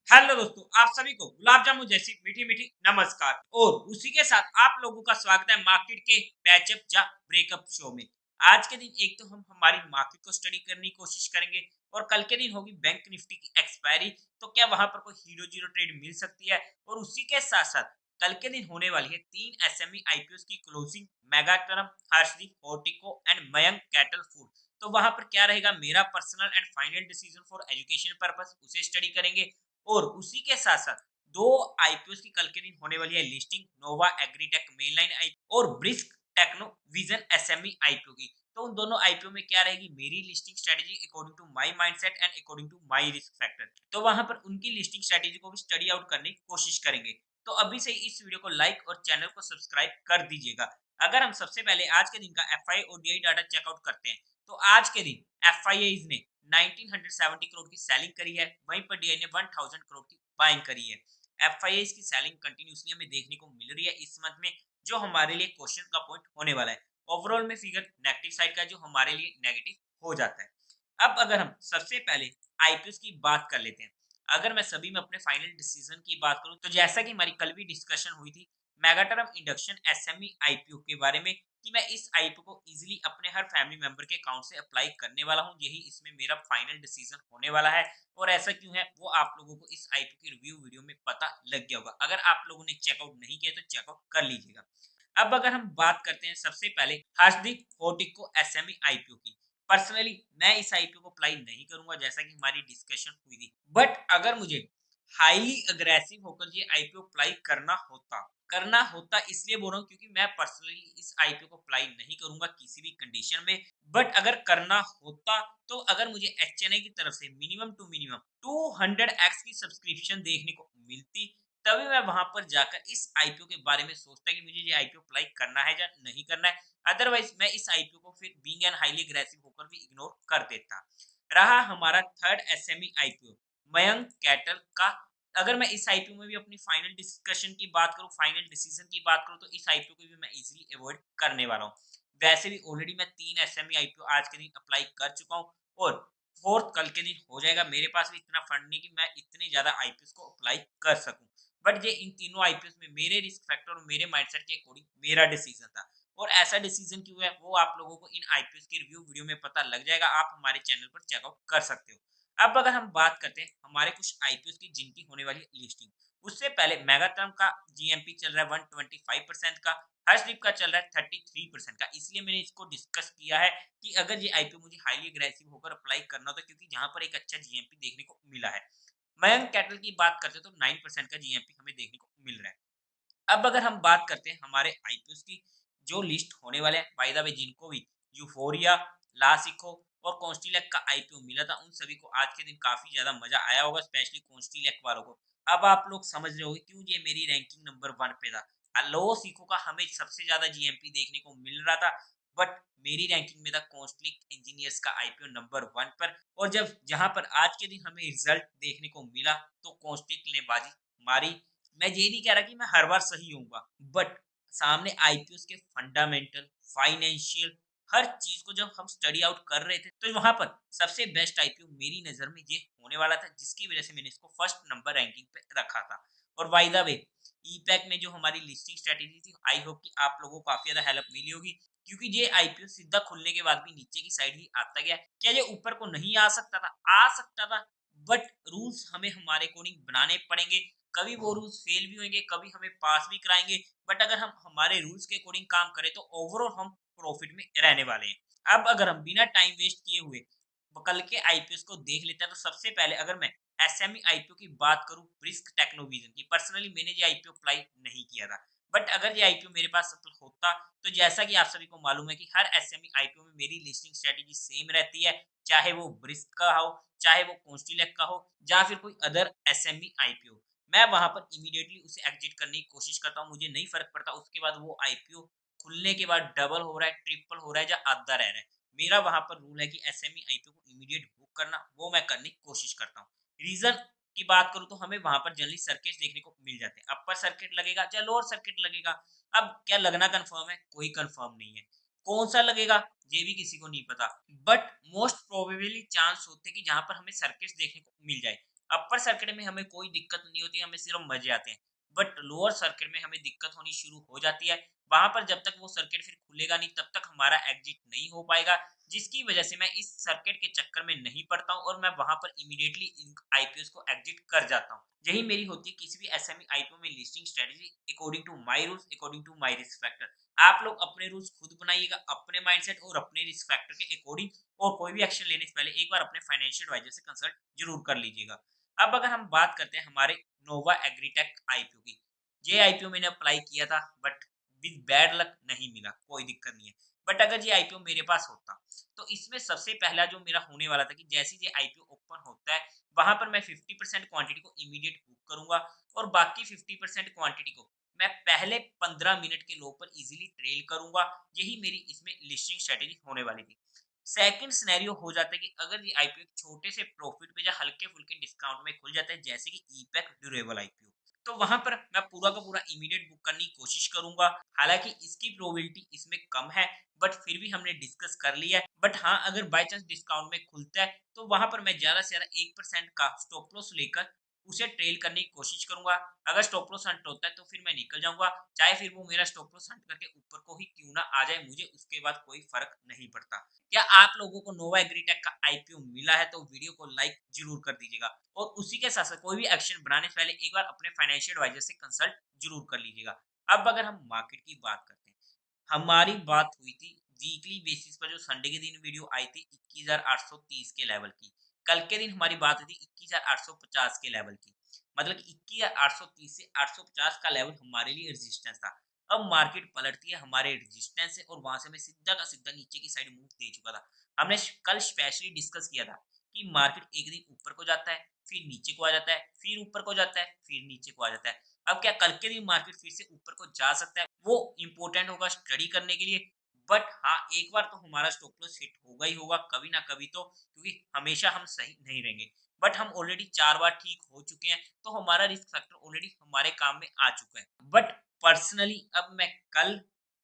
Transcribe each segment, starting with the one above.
Hello दोस्तों, आप सभी को गुलाब जामुन जैसी मीठी मीठी नमस्कार। और उसी के साथ आप लोगों का स्वागत है मार्केट के पैचअप या ब्रेकअप शो में। आज के दिन एक तो हम हमारी मार्केट को स्टडी करने की कोशिश करेंगे और कल के दिन होगी बैंक निफ्टी की एक्सपायरी। तो क्या वहां पर कोई हीरो जीरो ट्रेड मिल सकती है? और उसी के साथ साथ कल के दिन होने वाली है 3 एसएमई आईपीओ की closing. Megatherm, Harshdeep, Hortico and Mayank cattle food. तो वहां पर क्या रहेगा मेरा personal and final decision for education purpose, उसे स्टडी करेंगे। और उसी के साथ साथ दो आईपीओ की कल के दिन होने वाली है listing, Nova Agritech mainline IPO और Brisk Techno Vision SME IPO की। तो उन दोनों आईपीओ में क्या रहेगी मेरी listing strategy according to my mindset and according to my risk factor. तो वहां पर उनकी लिस्टिंग स्ट्रेटेजी को भी स्टडी आउट करने की कोशिश करेंगे। तो अभी से ही इस वीडियो को लाइक और चैनल को सब्सक्राइब कर दीजिएगा। अगर हम सबसे पहले आज के दिन का एफआई और डीआई डाटा चेकआउट करते हैं, तो आज के दिन एफआईआईज ने 1970 करोड़ की सेलिंग करी है, वहीं पर डीआई ने 1000 करोड़ की बाइंग करी है। एफआईआईज की सेलिंग कंटिन्यूसली हमें देखने को मिल रही है इस मंथ में, जो हमारे लिए क्वेश्चन का पॉइंट होने वाला है। ओवरऑल में फिगर नेगेटिव साइड का, जो हमारे लिए नेगेटिव हो जाता है। अब अगर हम सबसे पहले आईपीओ की बात कर लेते हैं, अगर मैं सभी में अपने फाइनल डिसीजन की बात करूं, तो जैसा कि हमारी कल भी डिस्कशन हुई थी मेगाटर्म इंडक्शन एसएमई आईपीओ के बारे में, कि मैं इस आईपीओ को इजीली अपने हर फैमिली मेंबर के अकाउंट से अप्लाई करने वाला हूं, यही इसमें मेरा फाइनल डिसीजन होने वाला है। और ऐसा क्यों है वो आप लोगों को इस आईपीओ की रिव्यू वीडियो में पता लग गया होगा। अगर आप लोगों ने चेकआउट नहीं किया तो चेकआउट कर लीजिएगा। अब अगर हम बात करते हैं सबसे पहले हर्षदीप फोर्टिको एसएमई आईपीओ की, पर्सनली मैं इस आईपीओ को अप्लाई नहीं करूंगा, जैसा कि हमारी डिस्कशन हुई थी। बट अगर मुझे हाईली अग्रेसिव होकर ये आईपीओ अप्लाई करना होता इसलिए बोल रहा हूँ क्योंकि मैं पर्सनली इस आईपीओ को अप्लाई नहीं करूंगा किसी भी कंडीशन में। बट अगर करना होता, तो अगर मुझे एचएनआई की तरफ से मिनिमम टू मिनिमम 200x की सब्सक्रिप्शन देखने को मिलती, तभी मैं वहां पर जाकर इस आईपीओ के बारे में सोचता कि मुझे ये आईपीओ अप्लाई करना है या नहीं करना है। अदरवाइज मैं इस आईपीओ को फिर बीइंग एन हाईली अग्रेसिव होकर भी इग्नोर कर देता। रहा हमारा third SME IPO Mayank cattle का। अगर मैं इस आईपीओ में भी अपनी फाइनल डिस्कशन की बात करूं, फाइनल डिसीजन की बात करूं, तो इस आईपीओ को भी मैं इजीली अवॉइड करने वाला हूं। वैसे भी ऑलरेडी मैं 3 एसएमई आईपीओ आज के दिन अप्लाई कर चुका हूं, और फोर्थ कल के दिन हो जाएगा। मेरे पास भी इतना फंड नहीं कि मैं इतने ज्यादा आईपीओ को अप्लाई कर सकूं। बट ये इन तीनों आईपीओ में मेरे रिस्क फैक्टर और मेरे माइंडसेट के अकॉर्डिंग मेरा डिसीजन था। और ऐसा डिसीजन क्यों है वो आप लोगों को इन आईपीओ की रिव्यू वीडियो में पता लग जाएगा, आप हमारे चैनल पर चेकआउट कर सकते हो। अब अगर हम बात करते हैं हमारे कुछ आईपीओ की जिनकी होने वाली लिस्टिंग, उससे पहले मेगाटर्म का जीएमपी चल रहा है 125% का, हर्षदीप का चल रहा है 33% का। इसलिए मैंने इसको डिस्कस किया है कि अगर ये आईपीओ मुझे हाईली अग्रेसिव होकर अप्लाई करना होता, क्योंकि जहां पर एक अच्छा जीएमपी देखने को मिला है। मयंक कैटल की बात करते तो 9% का जीएमपी हमें देखने को मिल रहा है। अब अगर हम बात करते हैं हमारे आईपीओ की जो लिस्ट होने वाले हैं, बाय द वे जिनको भी यूफोरिया, लासिको और कॉन्स्टिलेक का आईपीओ मिला था, उन सभी को आज के दिन काफी ज्यादा मजा आया होगा, स्पेशली कॉन्स्टिलेक वालों को। अब आप लोग समझ रहे होंगे क्यों ये मेरी रैंकिंग नंबर 1 पे था। लो सीको का हमें सबसे ज्यादा जीएमपी देखने को मिल रहा था, बट मेरी रैंकिंग में था कॉन्स्टिलेक इंजीनियर्स का आईपीओ नंबर 1 पर। और जब जहां पर आज के दिन हमें रिजल्ट देखने को मिला, तो कॉन्स्टिलेक ने बाजी मारी। मैं ये नहीं कह रहा कि मैं हर बार सही होऊंगा, बट सामने आईपीओ के फंडामेंटल, फाइनेंशियल, हर चीज को जब हम स्टडी आउट कर रहे थे, तो वहां पर सबसे बेस्ट आईपीओ मेरी नजर में ये होने वाला था, जिसकी वजह से मैंने इसको फर्स्ट नंबर रैंकिंग पे रखा था। और बाय द वे ईपैक में जो हमारी लिस्टिंग स्ट्रेटेजी थी, आई होप कि आप लोगों को काफी ज्यादा हेल्प मिली होगी, क्योंकि ये आईपीओ सीधा खुलने के बाद भी नीचे की साइड ही आता गया। क्या ये ऊपर को नहीं आ सकता था? आ सकता था, बट रूल्स हमें हमारे अकॉर्डिंग बनाने पड़ेंगे। कभी वो रूल्स फेल भी होंगे, कभी हमें पास भी कराएंगे, बट अगर हम हमारे रूल्स के अकॉर्डिंग काम करें तो ओवरऑल हम प्रॉफिट में रहने वाले हैं। अब अगर हम बिना टाइम वेस्ट किए हुए कल के आईपीओ को देख लेते हैं, तो सबसे पहले अगर मैं एसएमई आईपीओ की बात करूं ब्रिस्क टेक्नोविजन की, पर्सनली मैंने ये आईपीओ अप्लाई नहीं किया था। बट अगर ये आईपीओ मेरे पास होता, तो जैसा कि आप सभी को मालूम है कि हर एसएमई आईपीओ में मेरी लिस्टिंग स्ट्रेटेजी सेम रहती है, चाहे वो ब्रिस्क का हो, चाहे वो कॉन्स्टिलेक का हो, या फिर कोई अदर एसएमई आईपीओ। मैं वहां पर इमीडिएटली उसे एग्जिट करने की कोशिश करता हूँ, मुझे नहीं फर्क पड़ता उसके बाद वो आईपीओ खुलने के बाद डबल हो रहा है, ट्रिपल हो रहा है या आधा रह रहा है। मेरा वहां पर रूल है कि एसएमई आईपीओ को इमीडिएट बुक करना, वो मैं करने की कोशिश करता हूँ। रीजन की बात करूं तो हमें वहां पर जनरली सर्किट देखने को मिल जाते हैं, अपर सर्किट लगेगा या लोअर सर्किट लगेगा। अब क्या लगना कंफर्म है? कोई कंफर्म नहीं है। कौन सा लगेगा ये भी किसी को नहीं पता, बट मोस्ट प्रोबेबली चांस होते हैं कि जहां पर हमें सर्किट देखने को मिल जाए। अपर सर्किट में हमें कोई दिक्कत नहीं होती, हमें सिर्फ मजे आते हैं। बट लोअर सर्किट में हमें दिक्कत होनी शुरू हो जाती है। वहां पर जब तक वो सर्किट फिर खुलेगा नहीं, तब तक हमारा एग्जिट नहीं हो पाएगा, जिसकी वजह से मैं इस सर्किट के चक्कर में नहीं पड़ता हूँ और मैं वहां पर इमीडिएटली इन आईपीओ को एग्जिट कर जाता हूँ। यही मेरी होती है किसी भी एसएमई आईपीओ में listing strategy, according to my rules, according to my risk factor. आप लोग अपने रूल्स खुद बनाइएगा, अपने माइंडसेट और अपने रिस्क फैक्टर के अकॉर्डिंग, और कोई भी एक्शन लेने से पहले एक बार अपने फाइनेंशियल एडवाइजर से कंसल्ट जरूर कर लीजिएगा। अब अगर हम बात करते हैं हमारे नोवा एग्रीटेक आईपीओ की, ये आईपीओ मैंने अप्लाई किया था, बट विद बैड लक नहीं मिला, कोई दिक्कत नहीं है। बट अगर ये आईपीओ मेरे पास होता, तो इसमें सबसे पहला जो मेरा होने वाला था कि जैसे ही ये आईपीओ ओपन होता है, वहां पर मैं 50% क्वांटिटी को इमीडिएट बुक करूंगा, और बाकी 50% क्वांटिटी को मैं पहले 15 मिनट के लो पर इजीली ट्रेल करूंगा। यही मेरी इसमें लिस्टिंग स्ट्रेटेजी होने वाली थी। सेकंड सिनेरियो हो जाता है कि अगर ये आईपीओ छोटे से प्रॉफिट पे या हल्के फुल्के डिस्काउंट में खुल जाता है, जैसे कि ईपैक ड्यूरेबल आईपीओ, तो वहां पर मैं पूरा का पूरा इमीडिएट बुक करने की कोशिश करूंगा। हालांकि इसकी प्रोबेबिलिटी इसमें कम है, बट फिर भी हमने डिस्कस कर लिया है। बट हाँ, अगर बाय चांस डिस्काउंट में खुलता है, तो वहां पर मैं ज्यादा से ज्यादा 1% का स्टॉप लॉस लेकर उसे ट्रेल करने की कोशिश करूंगा। अगर स्टॉप लॉस हंट होता है तो फिर मैं निकल जाऊंगा, चाहे फिर वो मेरा स्टॉप लॉस हंट करके ऊपर को ही क्यों ना आ जाए, मुझे उसके बाद कोई फर्क नहीं पड़ता। क्या आप लोगों को नोवा एग्रीटेक का आईपीओ मिला है, तो वीडियो को लाइक जरूर कर दीजिएगा, और उसी के साथ साथ कोई भी एक्शन बनाने से पहले एक बार अपने फाइनेंशियल एडवाइजर से कंसल्ट जरूर कर लीजिएगा। अब अगर हम मार्केट की बात करते हैं, हमारी बात हुई थी वीकली बेसिस पर, जो संडे के दिन वीडियो आई थी 21,830 के लेवल की। कल के दिन हमारी बात हुई थी 21,850 के लेवल की। मतलब कि 21,830 से 850 का लेवल हमारे लिए रेजिस्टेंस था। अब मार्केट पलटती है हमारे रेजिस्टेंस से, और वहां से मैं सीधा का सीधा नीचे की साइड मूव दे चुका था। हमने कल स्पेशली डिस्कस किया था कि मार्केट एक दिन ऊपर को जाता है, फिर नीचे को आ जाता है, फिर ऊपर को जाता है, फिर नीचे को आ जाता है। अब क्या कल के दिन मार्केट फिर से ऊपर को जा सकता है, वो इम्पोर्टेंट होगा स्टडी करने के लिए। बट हाँ, एक बार तो हमारा स्टॉप लॉस हिट होगा ही होगा, कभी ना कभी तो, क्योंकि हमेशा हम सही नहीं रहेंगे। बट हम ऑलरेडी 4 बार ठीक हो चुके हैं, तो हमारा रिस्क फैक्टर ऑलरेडी हमारे काम में आ चुका है। बट पर्सनली अब मैं कल,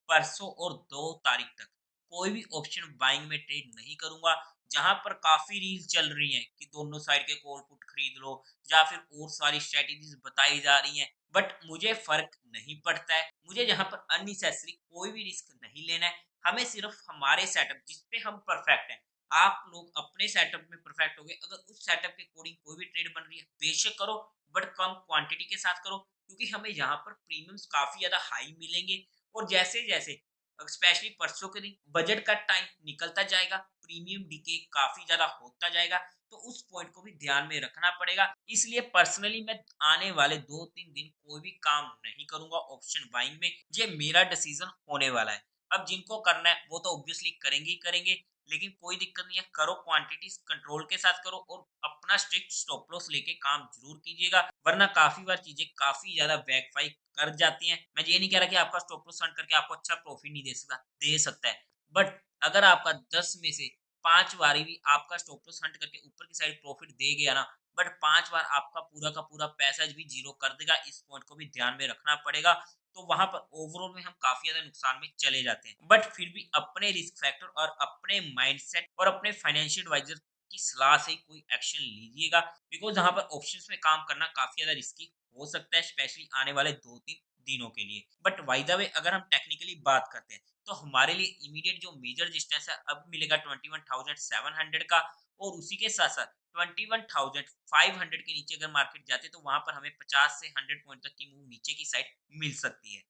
परसों और 2 तारीख तक कोई भी ऑप्शन बाइंग में ट्रेड नहीं करूंगा। जहां पर काफी रील चल रही हैं कि दोनों साइड के कॉल पुट खरीद लो, या फिर और सारी स्ट्रेटेजीज बताई जा रही हैं, बट मुझे फर्क नहीं पड़ता है। मुझे यहाँ पर अननेसेसरी कोई भी रिस्क नहीं लेना है। हमें सिर्फ हमारे सेटअप जिस पे हम परफेक्ट हैं, आप लोग अपने सेटअप में परफेक्ट हो गए, अगर उस सेटअप के अकॉर्डिंग कोई भी ट्रेड बन रही है, बेशक करो, बट कम क्वांटिटी के साथ करो, क्योंकि हमें यहाँ पर प्रीमियम्स काफी ज्यादा हाई मिलेंगे। और जैसे जैसे स्पेशली परसों के दिन बजट का टाइम निकलता जाएगा, प्रीमियम डीके काफी ज्यादा होता जाएगा, तो उस पॉइंट को भी ध्यान में रखना पड़ेगा। इसलिए पर्सनली मैं आने वाले 2-3 दिन कोई भी काम नहीं करूंगा ऑप्शन बाइंग में। ये मेरा डिसीजन होने वाला है। अब जिनको करना है वो तो ऑब्वियसली करेंगे ही करेंगे, लेकिन कोई दिक्कत नहीं है, करो, क्वांटिटीज कंट्रोल के साथ करो, और अपना स्ट्रिक्ट स्टॉप लॉस लेके काम जरूर कीजिएगा, वरना काफी बार चीजें काफी ज्यादा बैकफाई कर जाती हैं। मैं ये नहीं कह रहा कि आपका स्टॉप लॉस हंट करके आपको अच्छा प्रॉफिट नहीं दे सकता है, बट अगर आपका 10 में से 5 बारी भी आपका स्टॉप लॉस हंट करके ऊपर की साइड प्रॉफिट दे गया ना, बट 5 बार आपका पूरा का पूरा पैसा भी जीरो कर देगा, इस पॉइंट को भी ध्यान में रखना पड़ेगा। तो वहां पर ओवरऑल में हम काफी ज्यादा नुकसान में चले जाते हैं। बट फिर भी अपने रिस्क फैक्टर और अपने माइंडसेट और अपने फाइनेंशियल एडवाइजर की सलाह से कोई एक्शन लीजिएगा, बिकॉज यहाँ पर ऑप्शंस में काम करना काफी ज्यादा रिस्की हो सकता है, स्पेशली आने वाले 2-3 दिनों के लिए। बट बाय द वे, अगर हम टेक्निकली बात करते हैं, तो हमारे लिए इमीडिएट जो मेजर रेजिस्टेंस है अब मिलेगा 21,700 का, और उसी के साथ साथ 21,500 के नीचे अगर मार्केट जाते, तो वहां पर हमें 50 से 100 पॉइंट तक की मूव नीचे की साइड मिल सकती है।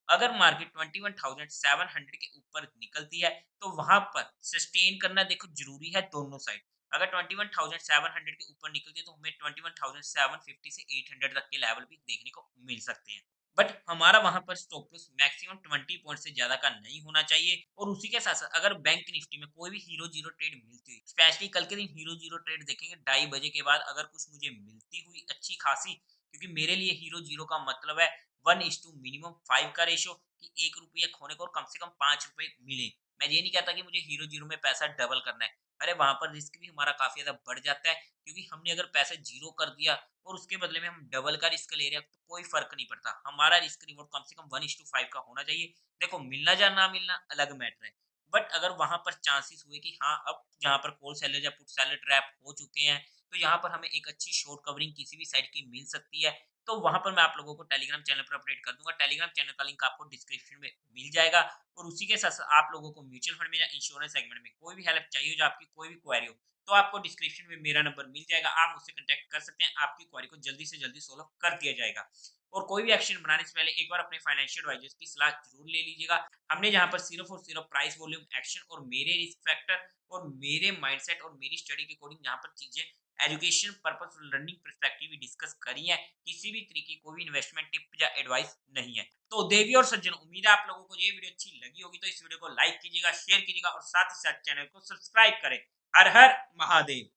अगर मार्केट 21,700 के ऊपर निकलती है, तो वहां पर सस्टेन करना देखो जरूरी है दोनों साइड। अगर 21,700 के ऊपर निकलती है, तो हमें 21,750 से 800 तक के लेवल भी देखने को मिल सकते हैं। बट हमारा वहां पर स्टॉप लॉस मैक्सिमम 20 पॉइंट से ज्यादा का नहीं होना चाहिए। और उसी के साथ साथ अगर बैंक निफ्टी में कोई भी हीरो जीरो ट्रेड मिलती हुई, स्पेशली कल के दिन हीरो जीरो ट्रेड देखेंगे 2:30 बजे के बाद, अगर कुछ मुझे मिलती हुई अच्छी खासी, क्योंकि मेरे लिए हीरो जीरो का मतलब है 1:मिनिमम 5 का रेशो, कि 1 रुपया खोने को और कम से कम 5 रुपए मिले। मैं ये नहीं कहता कि मुझे हीरो जीरो में पैसा डबल करना है। अरे वहां पर रिस्क भी हमारा काफी ज्यादा बढ़ जाता है, क्योंकि हमने अगर पैसा जीरो कर दिया और उसके बदले में हम डबल का रिस्क ले रहे हैं, तो कोई फर्क नहीं पड़ता। हमारा रिस्क रिवॉर्ड कम से कम 1:5 का होना चाहिए। देखो, मिलना या ना मिलना अलग मैटर है, बट अगर वहां पर चांसेस हुए कि हाँ, अब जहाँ पर कॉल सेलर या पुट सेलर ट्रैप हो चुके हैं, तो यहाँ पर हमें एक अच्छी शॉर्ट कवरिंग किसी भी साइट की मिल सकती है। तो वहाँ पर मैं आप लोगों को टेलीग्राम चैनल पर अपडेट कर दूँगा। टेलीग्राम चैनल का लिंक आपको डिस्क्रिप्शन में मिल जाएगा और उसी के साथ-साथ आप लोगों को म्यूचुअल फंड में या इंश्योरेंस सेगमेंट में कोई भी हेल्प चाहिए हो, जो आपकी कोई भी क्वेरी हो, तो आपको डिस्क्रिप्शन में मेरा नंबर मिल जाएगा। आप मुझसे कॉन्टैक्ट कर सकते हैं। आपकी क्वेरी को जल्दी से जल्दी सॉल्व कर दिया जाएगा। और कोई भी एक्शन बनाने से पहले एक बार अपने फाइनेंशियल एडवाइजर्स की सलाह ज़रूर ले लीजिएगा। हमने जहाँ पर सिर्फ़ और सिर्फ़ प्राइस, वॉल्यूम, एक्शन और मेरे रिस्क फैक्टर और मेरे माइंडसेट और मेरी स्टडी के अकॉर्डिंग यहाँ पर चीज़ें एजुकेशन पर्पस और लर्निंग पर्सपेक्टिव भी डिस्कस करी है। किसी भी तरीके की कोई भी इन्वेस्टमेंट टिप या एडवाइस नहीं है। तो देवी और सज्जनों, उम्मीद है आप लोगों को ये वीडियो अच्छी लगी होगी, तो इस वीडियो को लाइक कीजिएगा, शेयर कीजिएगा और साथ ही साथ चैनल को सब्सक्राइब करें। हर हर महादेव।